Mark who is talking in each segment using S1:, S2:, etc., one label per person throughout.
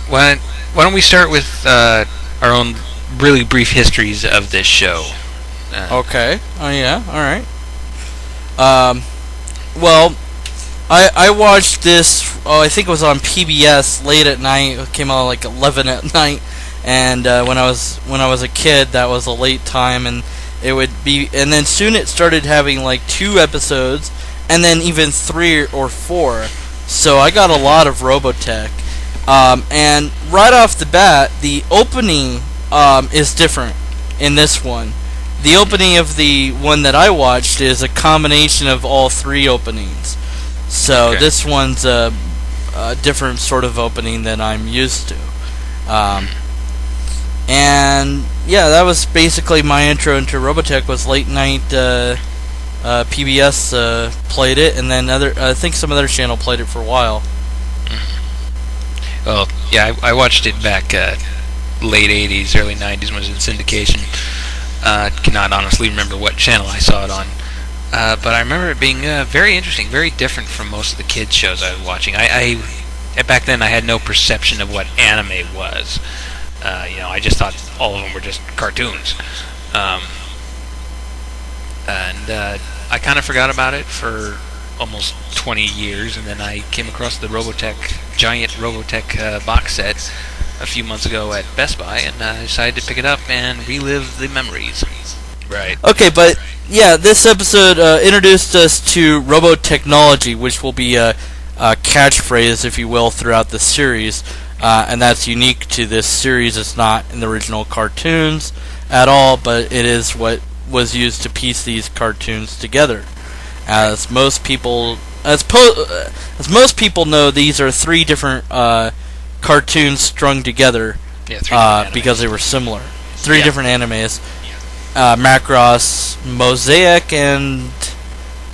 S1: why don't we start with our own really brief histories of this show?
S2: Okay. Oh yeah. All right. Well, I watched this. Oh, I think it was on PBS late at night. It came out like 11 at night, and when I was a kid, that was a late time, and it would be. And then soon it started having like 2 episodes, and then even 3 or 4. So I got a lot of Robotech, and right off the bat, the opening is different in this one. The opening of the one that I watched is a combination of all 3 openings. So
S1: Okay.
S2: this one's a different sort of opening than I'm used to. And yeah, that was basically my intro into Robotech. Was late night PBS played it, and then I think some other channel played it for a while.
S1: Well, yeah, I watched it back late 80s, early 90s when it was in syndication. Cannot honestly remember what channel I saw it on. But I remember it being very interesting, very different from most of the kids' shows I was watching. I back then I had no perception of what anime was. I just thought all of them were just cartoons. And I kind of forgot about it for almost 20 years, and then I came across the giant Robotech box set a few months ago at Best Buy, and I decided to pick it up and relive the memories. Right.
S2: Okay, but yeah, this episode introduced us to robotechnology, which will be a catchphrase, if you will, throughout the series, and that's unique to this series. It's not in the original cartoons at all, but it is what was used to piece these cartoons together. As most people know, these are 3 different cartoons strung together, because they were similar. 3 different animes. Macross, Mosaic, and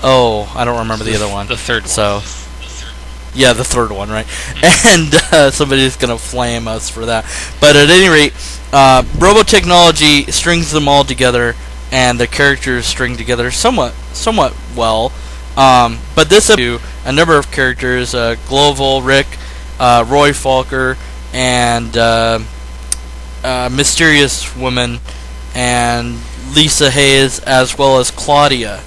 S2: I don't remember the other one.
S1: The third one.
S2: So, yeah, the third one, right? And somebody's gonna flame us for that. But at any rate, Robotechnology strings them all together, and the characters string together somewhat well. But this episode, a number of characters: Global, Rick, Roy Falker, and Mysterious Woman, and Lisa Hayes, as well as Claudia,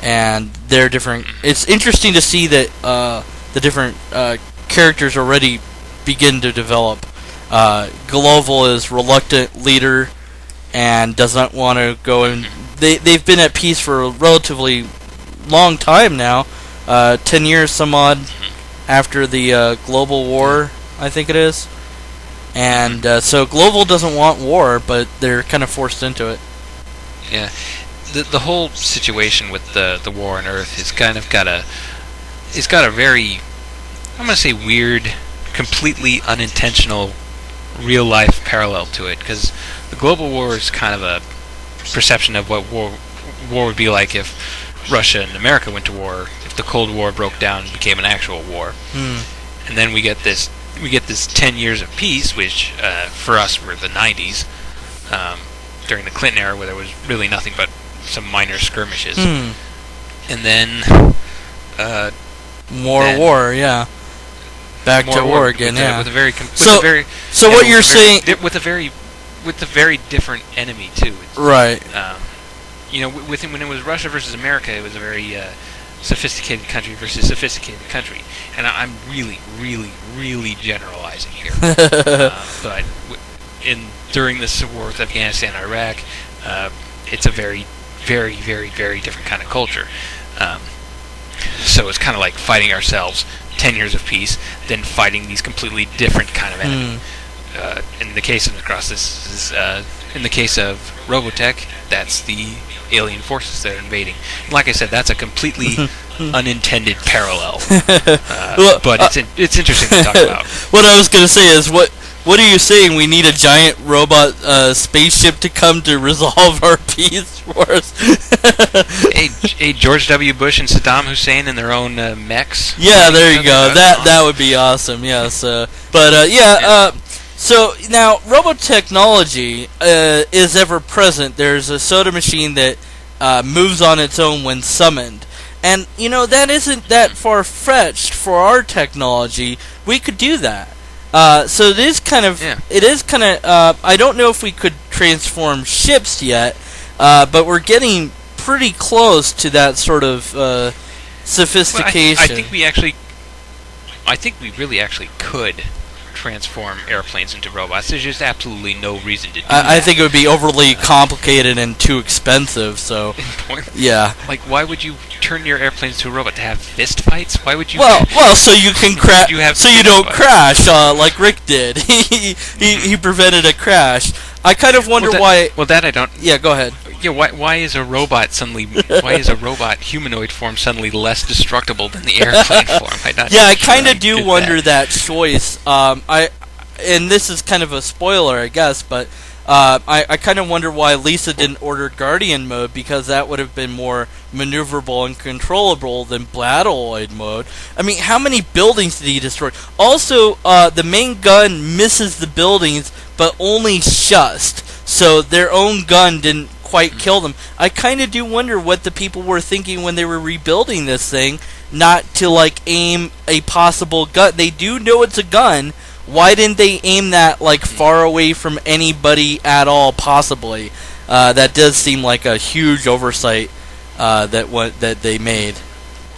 S2: and they're different. It's interesting to see that the different characters already begin to develop. Global is reluctant leader and does not want to go in. They've been at peace for a relatively long time now, 10 years some odd after the global war, I think it is. And so Global doesn't want war, but they're kind of forced into it.
S1: Yeah, the whole situation with the war on Earth is kind of got a very, I'm gonna say, weird, completely unintentional, real life parallel to it, because the global war is kind of a perception of what war would be like if Russia and America went to war, if the Cold War broke down and became an actual war. And then we get this 10 years of peace, which for us were the 90s, during the Clinton era, where there was really nothing but some minor skirmishes. And then
S2: war, yeah. Back to war again, yeah.
S1: What you're
S2: saying,
S1: with a very different enemy too.
S2: Right.
S1: When it was Russia versus America, it was a very sophisticated country versus sophisticated country, and I'm really, really, really generalizing here. But during the civil war with Afghanistan and Iraq, it's a very, very, very, very different kind of culture. So it's kind of like fighting ourselves, 10 years of peace, then fighting these completely different kind of enemy. In the case of in the case of Robotech, that's the alien forces that are invading. And like I said, that's a completely unintended parallel. But it's interesting to talk about.
S2: What I was going to say is, what are you saying? We need a giant robot spaceship to come to resolve our peace for us?
S1: hey, George W. Bush and Saddam Hussein in their own mechs.
S2: Yeah, there you go. That would be awesome. Yes, so now Robotechnology is ever present. There's a soda machine that moves on its own when summoned, and that isn't that far fetched for our technology. We could do that. So it is kind of.
S1: Yeah.
S2: It is kind of. I don't know if we could transform ships yet, but we're getting pretty close to that sort of sophistication.
S1: Well, I think we really actually could transform airplanes into robots. There's just absolutely no reason to do that.
S2: I think it would be overly complicated and too expensive. So, yeah.
S1: Like, why would you turn your airplanes to a robot to have fist fights? Why would you?
S2: Well, so you can crash. So you don't crash like Rick did. He prevented a crash. I kind of wonder why.
S1: Well, that I don't.
S2: Yeah, go ahead.
S1: Yeah, why is a robot humanoid form suddenly less destructible than the airplane form?
S2: I kind of do wonder that choice. And this is kind of a spoiler, I guess, but I kind of wonder why Lisa didn't order Guardian mode, because that would have been more maneuverable and controllable than Battleoid mode. I mean, how many buildings did he destroy? Also, the main gun misses the buildings, but only just. So their own gun didn't quite kill them. I kind of do wonder what the people were thinking when they were rebuilding this thing, not to like aim a possible gun. They do know it's a gun. Why didn't they aim that like far away from anybody at all? Possibly, that does seem like a huge oversight that they made.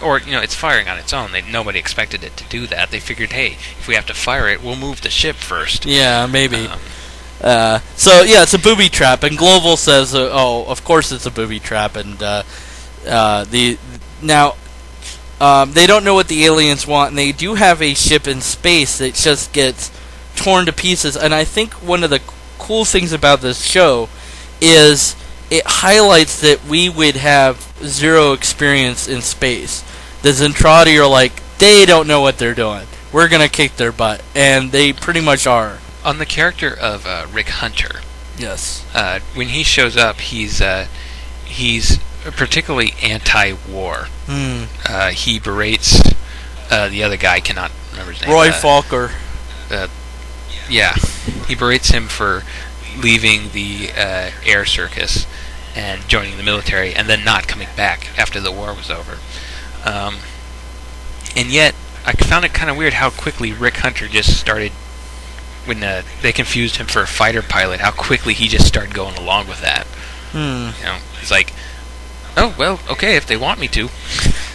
S1: Or it's firing on its own. Nobody expected it to do that. They figured, hey, if we have to fire it, we'll move the ship first.
S2: Yeah, maybe. So yeah, it's a booby trap, and Global says, "Oh, of course it's a booby trap." And they don't know what the aliens want, and they do have a ship in space that just gets torn to pieces. And I think one of the cool things about this show is it highlights that we would have zero experience in space. The Zentradi are like, they don't know what they're doing. We're gonna kick their butt, and they pretty much are.
S1: On the character of Rick Hunter,
S2: yes,
S1: when he shows up, he's particularly anti-war. He berates the other guy. I cannot remember his name.
S2: Roy Falker.
S1: Yeah, he berates him for leaving the air circus and joining the military, and then not coming back after the war was over. And yet, I found it kind of weird how quickly Rick Hunter just started. When they confused him for a fighter pilot, how quickly he just started going along with that. He's like, oh, well, okay, if they want me to.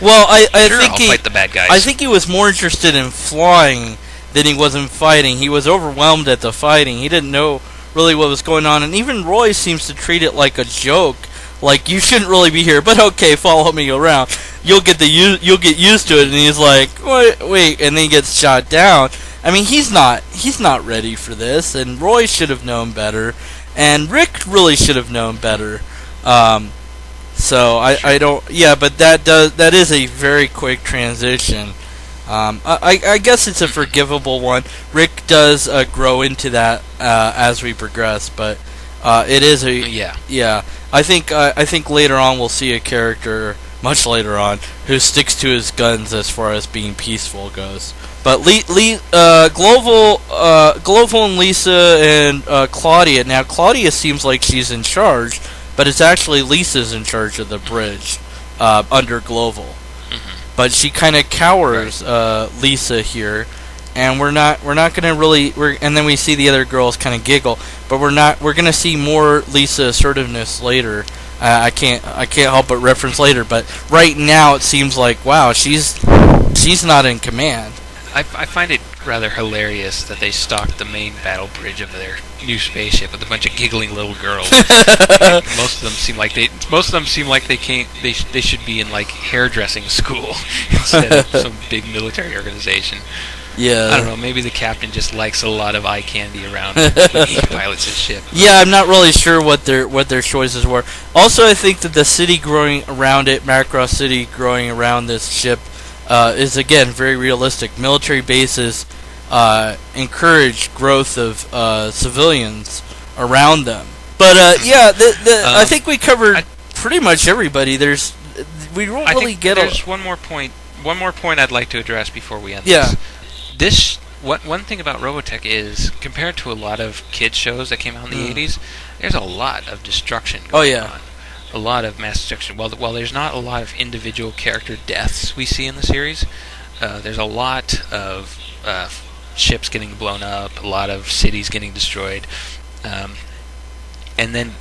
S2: Well, I
S1: sure,
S2: think
S1: I'll fight the bad guys.
S2: I think he was more interested in flying than he was in fighting. He was overwhelmed at the fighting. He didn't know really what was going on, and even Roy seems to treat it like a joke. Like, you shouldn't really be here, but okay, follow me around. You'll get used to it. And he's like, wait, and then he gets shot down. I mean, he's not ready for this, and Roy should have known better, and Rick really should have known better. So I don't. Yeah, but that is a very quick transition. I guess it's a forgivable one. Rick does grow into that as we progress, but it is a yeah. I think later on we'll see a character, much later on, who sticks to his guns as far as being peaceful goes. But Global and Lisa and Claudia. Now Claudia seems like she's in charge, but it's actually Lisa's in charge of the bridge under Global. Mm-hmm. But she kind of cowers Lisa here, and we're not gonna really. And then we see the other girls kind of giggle, but we're gonna see more Lisa assertiveness later. I can't help but reference later, but right now it seems like, wow, she's not in command.
S1: I find it rather hilarious that they stocked the main battle bridge of their new spaceship with a bunch of giggling little girls. Most of them seem like they should be in like hairdressing school instead of some big military organization.
S2: Yeah.
S1: I don't know, maybe the captain just likes a lot of eye candy around when he pilots his ship.
S2: Yeah, I'm not really sure what their choices were. Also, I think that the city growing around it, Macross City growing around this ship, is again very realistic. Military bases encourage growth of civilians around them. But I think we covered pretty much everybody. We don't really get.
S1: There's one more point I'd like to address before we end this. One thing about Robotech is, compared to a lot of kids shows that came out in the 80s, there's a lot of destruction going on. A lot of mass destruction. While there's not a lot of individual character deaths we see in the series, there's a lot of ships getting blown up, a lot of cities getting destroyed, and then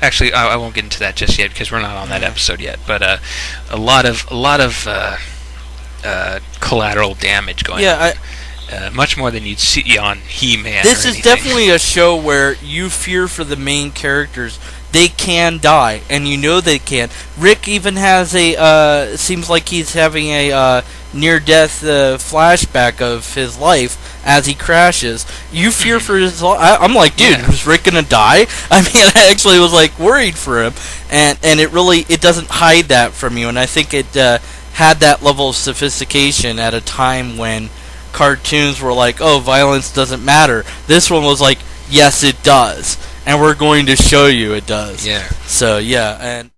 S1: actually I won't get into that just yet because we're not on that episode yet. But a lot of collateral damage going on. Much more than you'd see on He-Man.
S2: This is definitely a show where you fear for the main characters. They can die, and you know they can. Rick even has a, seems like he's having a near-death flashback of his life as he crashes. You fear for his life. I'm like, dude, is Rick gonna die? I mean, I actually was like worried for him, and it doesn't hide that from you, and I think it had that level of sophistication at a time when cartoons were like, oh, violence doesn't matter. This one was like, yes, it does. And we're going to show you it does.
S1: Yeah.
S2: So, yeah, and